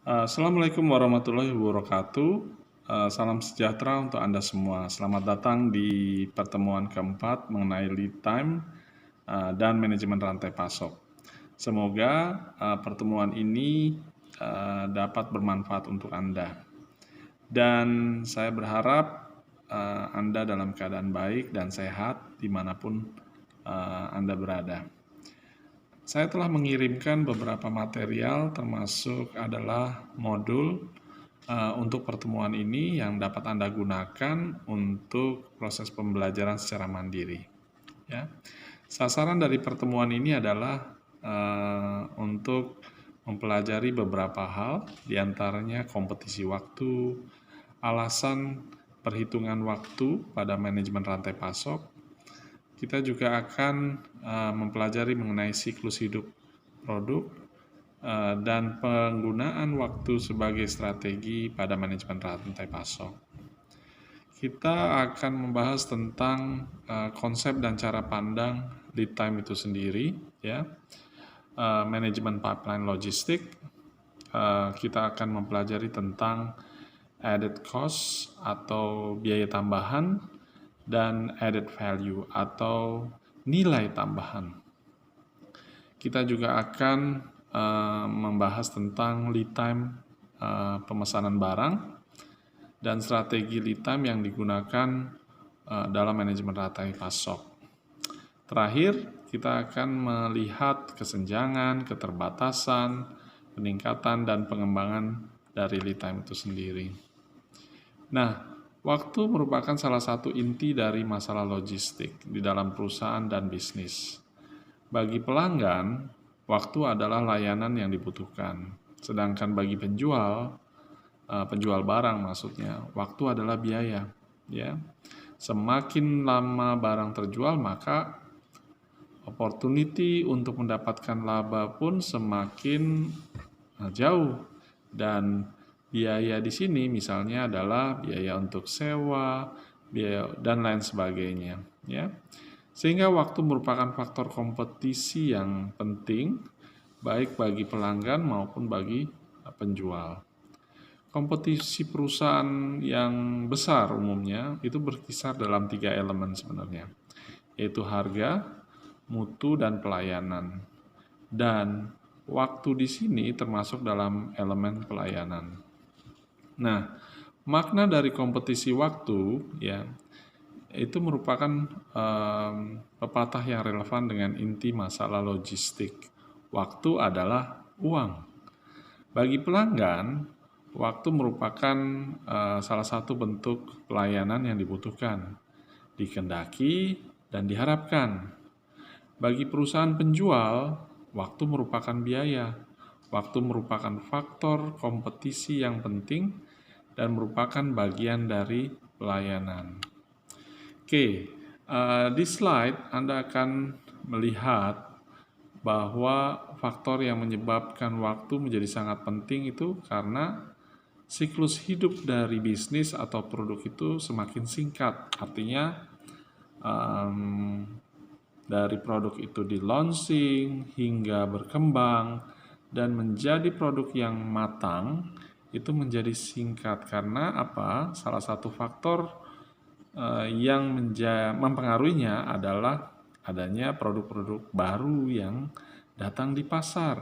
Assalamualaikum warahmatullahi wabarakatuh. Salam sejahtera untuk Anda semua. Selamat datang di pertemuan keempat mengenai lead time dan manajemen rantai pasok. Semoga pertemuan ini dapat bermanfaat untuk Anda. Dan saya berharap Anda dalam keadaan baik dan sehat dimanapun Anda berada. Saya telah mengirimkan beberapa material termasuk adalah modul untuk pertemuan ini yang dapat Anda gunakan untuk proses pembelajaran secara mandiri. Ya. Sasaran dari pertemuan ini adalah untuk mempelajari beberapa hal, diantaranya kompetisi waktu, alasan perhitungan waktu pada manajemen rantai pasok. Kita juga akan mempelajari mengenai siklus hidup produk dan penggunaan waktu sebagai strategi pada manajemen rantai pasok. Kita akan membahas tentang konsep dan cara pandang lead time itu sendiri, ya, manajemen pipeline logistik. Kita akan mempelajari tentang added cost atau biaya tambahan dan added value atau nilai tambahan. Kita juga akan membahas tentang lead time pemesanan barang dan strategi lead time yang digunakan dalam manajemen rantai pasok. Terakhir, kita akan melihat kesenjangan, keterbatasan, peningkatan, dan pengembangan dari lead time itu sendiri. Nah, waktu merupakan salah satu inti dari masalah logistik di dalam perusahaan dan bisnis. Bagi pelanggan, waktu adalah layanan yang dibutuhkan. Sedangkan bagi penjual barang maksudnya, waktu adalah biaya. Ya, semakin lama barang terjual, maka opportunity untuk mendapatkan laba pun semakin jauh. Dan biaya di sini misalnya adalah biaya untuk sewa, biaya dan lain sebagainya, ya. Sehingga waktu merupakan faktor kompetisi yang penting baik bagi pelanggan maupun bagi penjual. Kompetisi perusahaan yang besar umumnya itu berkisar dalam 3 elemen sebenarnya, yaitu harga, mutu, dan pelayanan. Dan waktu di sini termasuk dalam elemen pelayanan. Nah, makna dari kompetisi waktu ya itu merupakan pepatah yang relevan dengan inti masalah logistik. Waktu adalah uang. Bagi pelanggan, waktu merupakan salah satu bentuk pelayanan yang dibutuhkan, dikehendaki, dan diharapkan. Bagi perusahaan penjual, waktu merupakan biaya. Waktu merupakan faktor kompetisi yang penting dan merupakan bagian dari pelayanan. Oke, di slide Anda akan melihat bahwa faktor yang menyebabkan waktu menjadi sangat penting itu karena siklus hidup dari bisnis atau produk itu semakin singkat. Artinya dari produk itu di launching hingga berkembang dan menjadi produk yang matang itu menjadi singkat karena apa? Salah satu faktor yang mempengaruhinya adalah adanya produk-produk baru yang datang di pasar.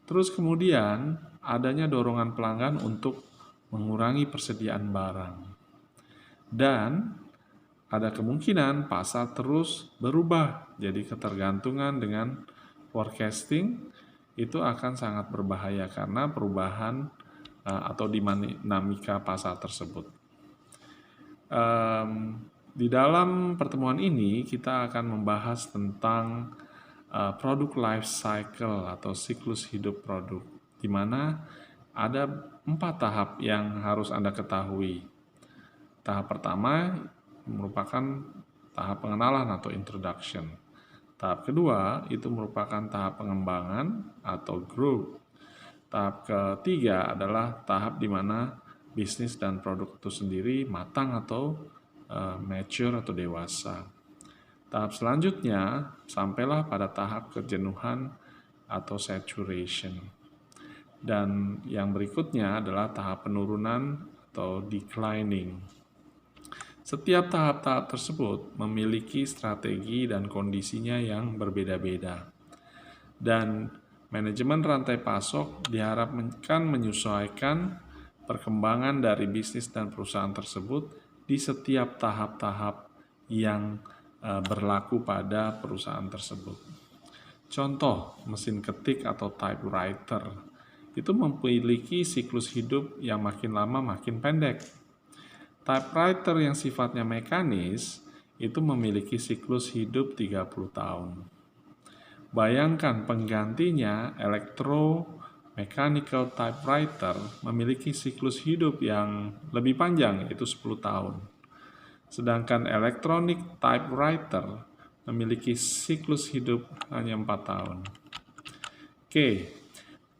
Terus kemudian adanya dorongan pelanggan untuk mengurangi persediaan barang. Dan ada kemungkinan pasar terus berubah. Jadi ketergantungan dengan forecasting itu akan sangat berbahaya karena perubahan atau dinamika pasar tersebut. Di dalam pertemuan ini kita akan membahas tentang produk life cycle atau siklus hidup produk, di mana ada 4 tahap yang harus Anda ketahui. Tahap pertama merupakan tahap pengenalan atau introduction. Tahap kedua itu merupakan tahap pengembangan atau growth. Tahap ketiga adalah tahap di mana bisnis dan produk itu sendiri matang atau mature atau dewasa. Tahap selanjutnya sampailah pada tahap kejenuhan atau saturation. Dan yang berikutnya adalah tahap penurunan atau declining. Setiap tahap-tahap tersebut memiliki strategi dan kondisinya yang berbeda-beda. Dan manajemen rantai pasok diharapkan menyesuaikan perkembangan dari bisnis dan perusahaan tersebut di setiap tahap-tahap yang berlaku pada perusahaan tersebut. Contoh, mesin ketik atau typewriter itu memiliki siklus hidup yang makin lama makin pendek. Typewriter yang sifatnya mekanis itu memiliki siklus hidup 30 tahun. Bayangkan penggantinya electromechanical typewriter memiliki siklus hidup yang lebih panjang, yaitu 10 tahun. Sedangkan electronic typewriter memiliki siklus hidup hanya 4 tahun. Oke,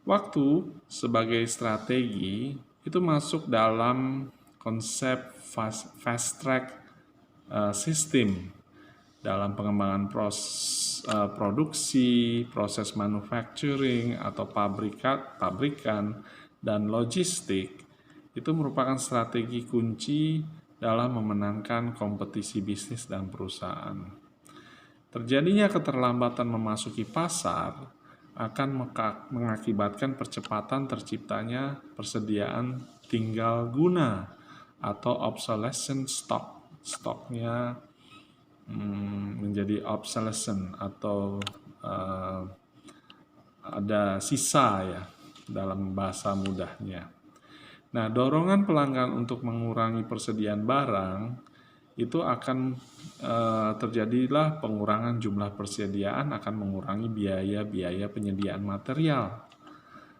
waktu sebagai strategi itu masuk dalam konsep fast track system dalam pengembangan produksi, proses manufacturing atau pabrikan dan logistik itu merupakan strategi kunci dalam memenangkan kompetisi bisnis dan perusahaan. Terjadinya keterlambatan memasuki pasar akan mengakibatkan percepatan terciptanya persediaan tinggal guna atau obsolescent stock. Stoknya menjadi obsolescent atau ada sisa ya dalam bahasa mudahnya. Nah, dorongan pelanggan untuk mengurangi persediaan barang itu akan terjadilah pengurangan jumlah persediaan, akan mengurangi biaya-biaya penyediaan material.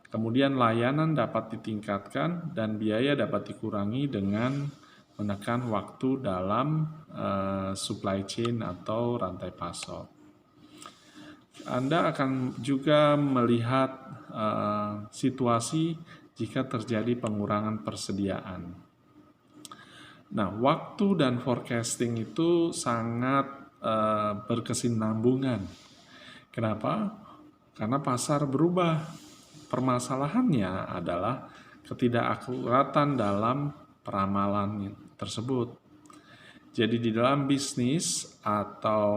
Kemudian layanan dapat ditingkatkan dan biaya dapat dikurangi dengan menekan waktu dalam supply chain atau rantai pasok. Anda akan juga melihat situasi jika terjadi pengurangan persediaan. Nah, waktu dan forecasting itu sangat berkesinambungan. Kenapa? Karena pasar berubah. Permasalahannya adalah ketidakakuratan dalam peramalan tersebut. Jadi di dalam bisnis atau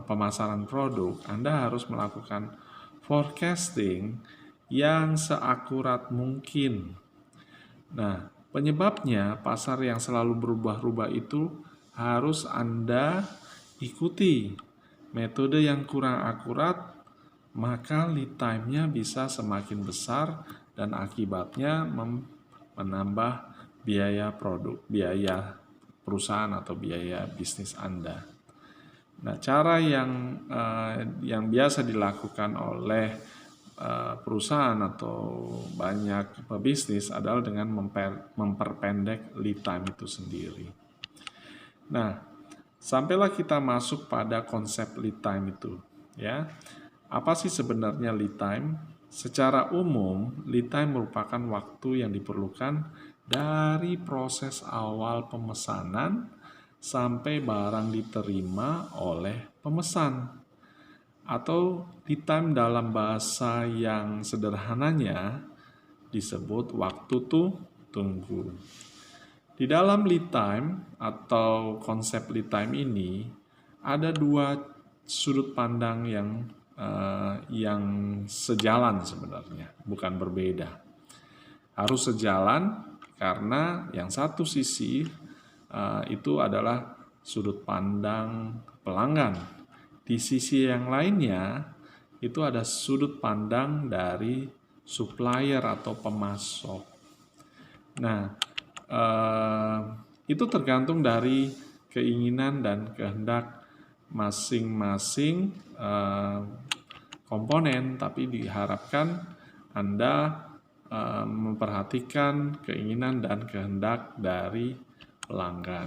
pemasaran produk, Anda harus melakukan forecasting yang seakurat mungkin. Nah, penyebabnya pasar yang selalu berubah-ubah itu harus Anda ikuti. Metode yang kurang akurat, maka lead time-nya bisa semakin besar dan akibatnya menambah biaya perusahaan atau biaya bisnis Anda. Nah, cara yang biasa dilakukan oleh perusahaan atau banyak pebisnis adalah dengan memperpendek lead time itu sendiri. Nah, sampailah kita masuk pada konsep lead time itu, ya. Apa sih sebenarnya lead time? Secara umum, lead time merupakan waktu yang diperlukan dari proses awal pemesanan sampai barang diterima oleh pemesan. Atau lead time dalam bahasa yang sederhananya disebut waktu tunggu. Di dalam lead time atau konsep lead time ini ada dua sudut pandang yang sejalan sebenarnya, bukan berbeda. Harus sejalan karena yang satu sisi itu adalah sudut pandang pelanggan. Di sisi yang lainnya, itu ada sudut pandang dari supplier atau pemasok. Nah, itu tergantung dari keinginan dan kehendak masing-masing komponen, tapi diharapkan Anda memperhatikan keinginan dan kehendak dari pelanggan.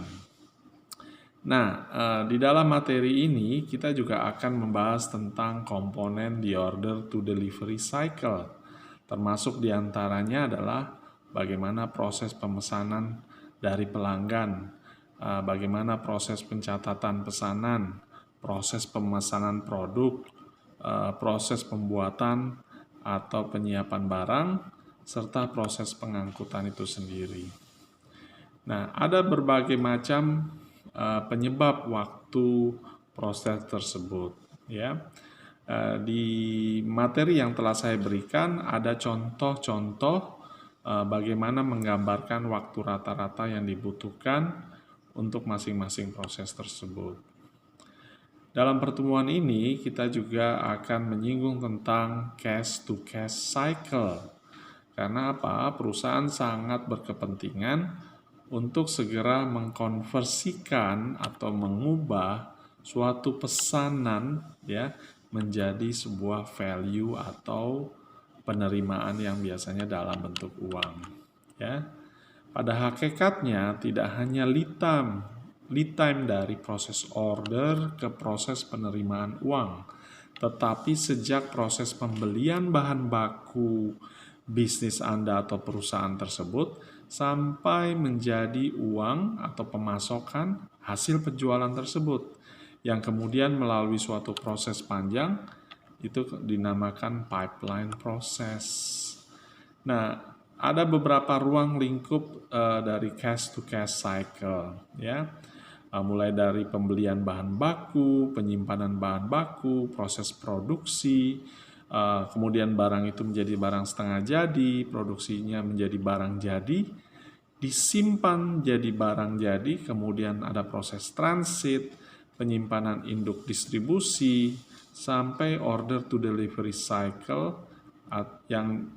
Nah, di dalam materi ini kita juga akan membahas tentang komponen the order to delivery cycle. Termasuk diantaranya adalah bagaimana proses pemesanan dari pelanggan, bagaimana proses pencatatan pesanan, proses pemesanan produk, proses pembuatan atau penyiapan barang, serta proses pengangkutan itu sendiri. Nah, ada berbagai macam penyebab waktu proses tersebut, ya. Di materi yang telah saya berikan ada contoh-contoh bagaimana menggambarkan waktu rata-rata yang dibutuhkan untuk masing-masing proses tersebut. Dalam pertemuan ini kita juga akan menyinggung tentang cash to cash cycle. Karena apa? Perusahaan sangat berkepentingan untuk segera mengkonversikan atau mengubah suatu pesanan ya menjadi sebuah value atau penerimaan yang biasanya dalam bentuk uang ya. Pada hakikatnya tidak hanya lead time dari proses order ke proses penerimaan uang, tetapi sejak proses pembelian bahan baku bisnis Anda atau perusahaan tersebut sampai menjadi uang atau pemasokan hasil penjualan tersebut yang kemudian melalui suatu proses panjang itu dinamakan pipeline proses. Nah, ada beberapa ruang lingkup dari cash to cash cycle ya. Mulai dari pembelian bahan baku, penyimpanan bahan baku, proses produksi, kemudian barang itu menjadi barang setengah jadi, produksinya menjadi barang jadi, disimpan jadi barang jadi, kemudian ada proses transit, penyimpanan induk distribusi, sampai order to delivery cycle yang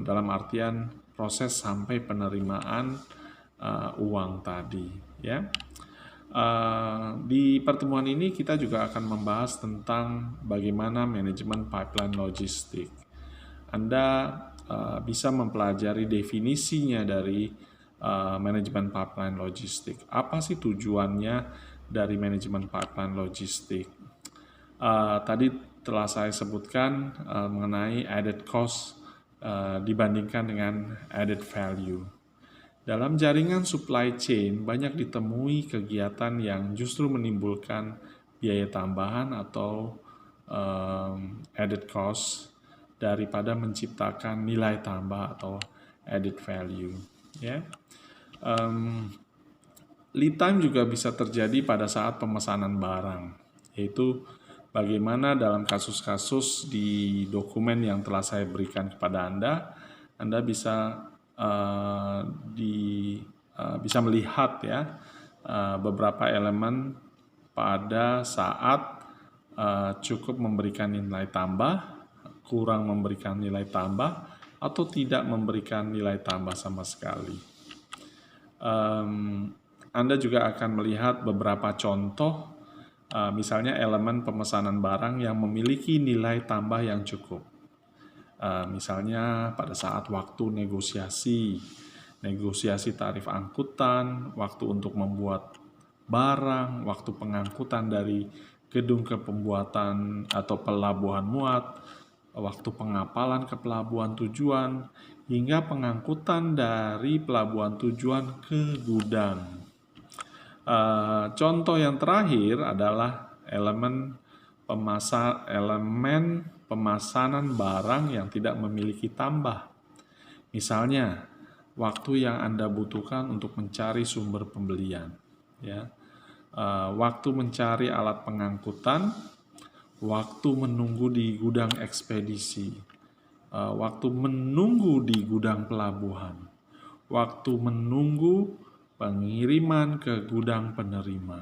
dalam artian proses sampai penerimaan uang tadi ya. Di pertemuan ini kita juga akan membahas tentang bagaimana manajemen pipeline logistik. Anda bisa mempelajari definisinya dari manajemen pipeline logistik. Apa sih tujuannya dari manajemen pipeline logistik? Tadi telah saya sebutkan mengenai added cost dibandingkan dengan added value. Dalam jaringan supply chain banyak ditemui kegiatan yang justru menimbulkan biaya tambahan atau added cost daripada menciptakan nilai tambah atau added value. Ya. Lead time juga bisa terjadi pada saat pemesanan barang, yaitu bagaimana dalam kasus-kasus di dokumen yang telah saya berikan kepada Anda bisa bisa melihat ya beberapa elemen pada saat cukup memberikan nilai tambah, kurang memberikan nilai tambah, atau tidak memberikan nilai tambah sama sekali. Anda juga akan melihat beberapa contoh, misalnya elemen pemesanan barang yang memiliki nilai tambah yang cukup. Misalnya pada saat waktu negosiasi tarif angkutan, waktu untuk membuat barang, waktu pengangkutan dari gedung ke pembuatan atau pelabuhan muat, waktu pengapalan ke pelabuhan tujuan, hingga pengangkutan dari pelabuhan tujuan ke gudang. Contoh yang terakhir adalah elemen pemasanan barang yang tidak memiliki tambah. Misalnya, waktu yang Anda butuhkan untuk mencari sumber pembelian, ya. Waktu mencari alat pengangkutan, waktu menunggu di gudang ekspedisi, waktu menunggu di gudang pelabuhan, waktu menunggu pengiriman ke gudang penerima.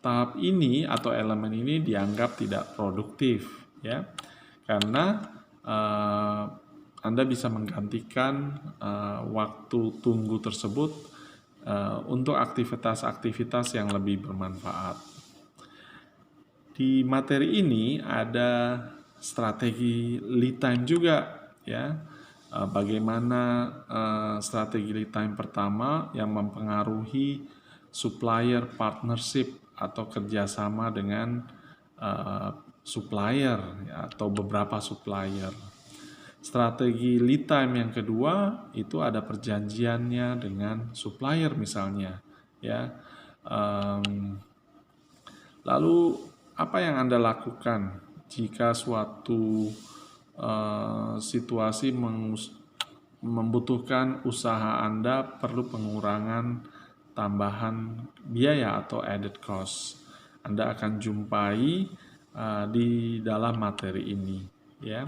Tahap ini atau elemen ini dianggap tidak produktif, ya, karena Anda bisa menggantikan waktu tunggu tersebut untuk aktivitas-aktivitas yang lebih bermanfaat. Di materi ini ada strategi lead time juga, ya. Bagaimana strategi lead time pertama yang mempengaruhi supplier partnership atau kerjasama dengan supplier ya, atau beberapa supplier. Strategi lead time yang kedua itu ada perjanjiannya dengan supplier misalnya, ya. Lalu apa yang Anda lakukan jika suatu situasi membutuhkan usaha Anda perlu pengurangan tambahan biaya atau added cost. Anda akan jumpai di dalam materi ini, ya.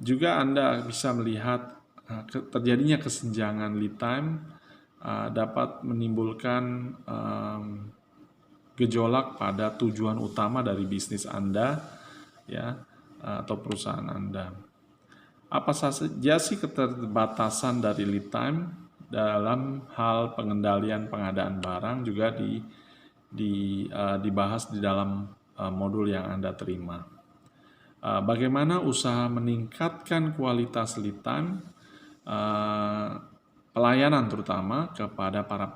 Juga Anda bisa melihat terjadinya kesenjangan lead time dapat menimbulkan gejolak pada tujuan utama dari bisnis Anda, ya, atau perusahaan Anda. Apa saja sih keterbatasan dari lead time dalam hal pengendalian pengadaan barang juga dibahas di dalam modul yang Anda terima. Bagaimana usaha meningkatkan kualitas lead time, pelayanan terutama kepada para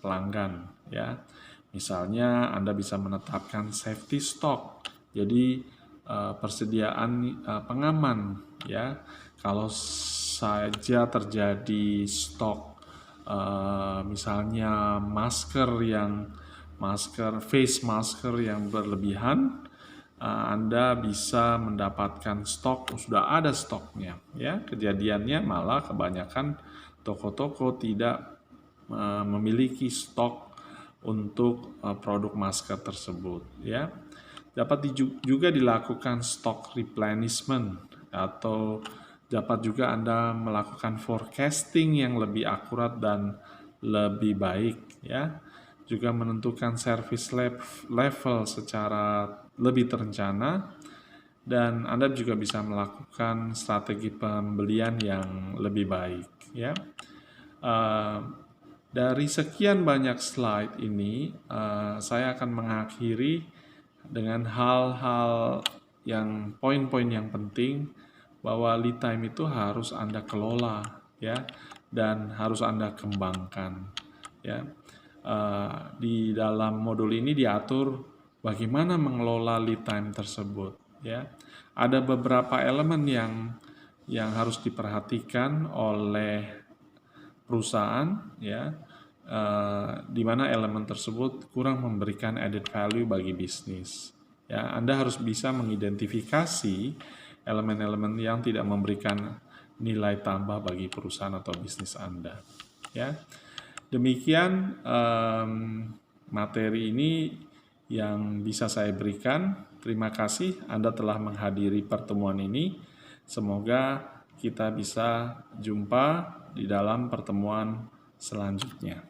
pelanggan, ya. Misalnya Anda bisa menetapkan safety stock, jadi persediaan pengaman, ya. Kalau saja terjadi stok misalnya face masker yang berlebihan, Anda bisa mendapatkan stok, sudah ada stoknya, ya. Kejadiannya malah kebanyakan toko-toko tidak memiliki stok untuk produk masker tersebut, ya. Dapat juga dilakukan stock replenishment, atau dapat juga Anda melakukan forecasting yang lebih akurat dan lebih baik, ya. Juga menentukan service level secara lebih terencana, dan Anda juga bisa melakukan strategi pembelian yang lebih baik, ya. Dari sekian banyak slide ini, saya akan mengakhiri dengan hal-hal yang poin-poin yang penting bahwa lead time itu harus Anda kelola, ya, dan harus Anda kembangkan, ya. Di dalam modul ini diatur bagaimana mengelola lead time tersebut, ya. Ada beberapa elemen yang harus diperhatikan oleh perusahaan, ya, di mana elemen tersebut kurang memberikan added value bagi bisnis, ya. Anda harus bisa mengidentifikasi elemen-elemen yang tidak memberikan nilai tambah bagi perusahaan atau bisnis Anda, ya. Demikian materi ini yang bisa saya berikan. Terima kasih Anda telah menghadiri pertemuan ini. Semoga kita bisa jumpa di dalam pertemuan selanjutnya.